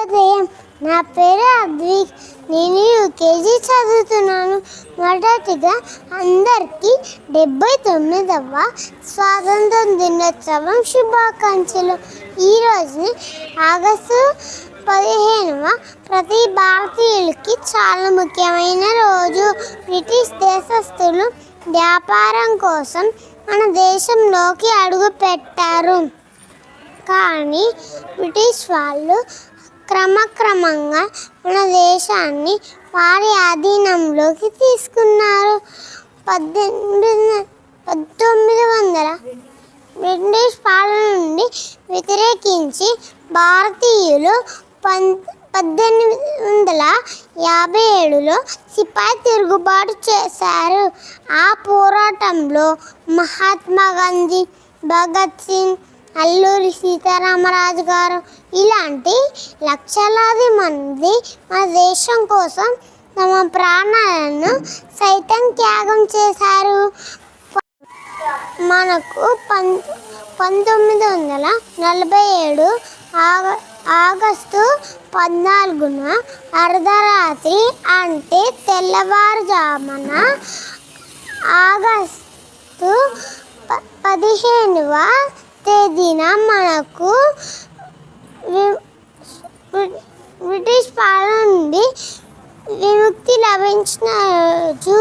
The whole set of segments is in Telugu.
శుభోదయం. నా పేరు అద్విక్. నేను యూకేజీ చదువుతున్నాను. మొదటిగా అందరికీ 79వ స్వాతంత్ర దినోత్సవం శుభాకాంక్షలు. ఈరోజుని ఆగస్టు 15వ ప్రతి భారతీయులకి చాలా ముఖ్యమైన రోజు. బ్రిటిష్ దేశస్థులు వ్యాపారం కోసం మన దేశంలోకి అడుగుపెట్టారు. కానీ బ్రిటిష్ వాళ్ళు క్రమక్రమంగా మన దేశాన్ని వారి ఆధీనంలోకి తీసుకున్నారు. 1900 బ్రిటిష్ పాలన నుండి వ్యతిరేకించి భారతీయులు 1857లో సిపాయి తిరుగుబాటు చేశారు. ఆ పోరాటంలో మహాత్మా గాంధీ, భగత్ సింగ్, అల్లూరి సీతారామరాజు గారు ఇలాంటి లక్షలాది మంది మన దేశం కోసం తమ ప్రాణాలను సైతం త్యాగం చేశారు. మనకు 1947 ఆగస్టు 14న అర్ధరాత్రి అంటే తెల్లవారుజామున ఆగస్టు 15వ తేదీన మనకు బ్రిటిష్ పాలన నుండి విముక్తి లభించిన రోజు.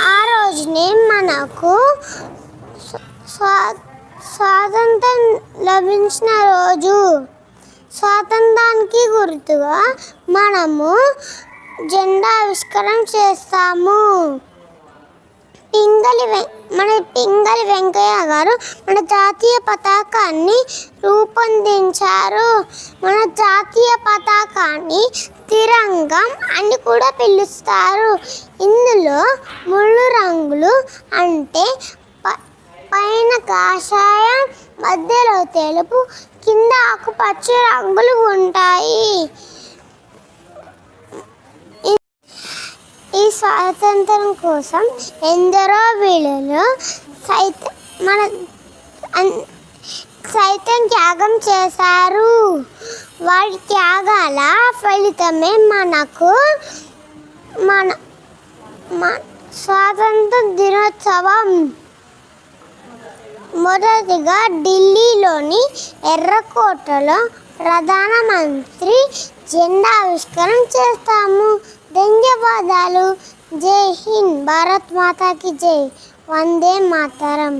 ఆ రోజునే మనకు స్వాతంత్రం లభించిన రోజు. స్వాతంత్రానికి గుర్తుగా మనము జెండా ఆవిష్కరణ చేస్తాము. పింగళి వెంకయ్య గారు మన జాతీయ పతాకాన్ని రూపొందించారు. మన జాతీయ పతాకాన్ని తిరంగం అని కూడా పిలుస్తారు. ఇందులో 3 రంగులు అంటే పైన కాషాయం, మధ్యలో తెలుపు, కింద ఆకుపచ్చ రంగులు ఉంటాయి. ఈ స్వాతంత్రం కోసం ఎందరో వీరులు సైతం త్యాగం చేశారు. వారి త్యాగాల ఫలితమే మనకు స్వాతంత్ర దినోత్సవం. మొదటిగా ఢిల్లీలోని ఎర్రకోటలో ప్రధానమంత్రి జెండా ఆవిష్కరణ చేస్తాము. ధన్యవాదాలు. జై హింద్. భారత్ మాతాకి జై. వందే మాతరం.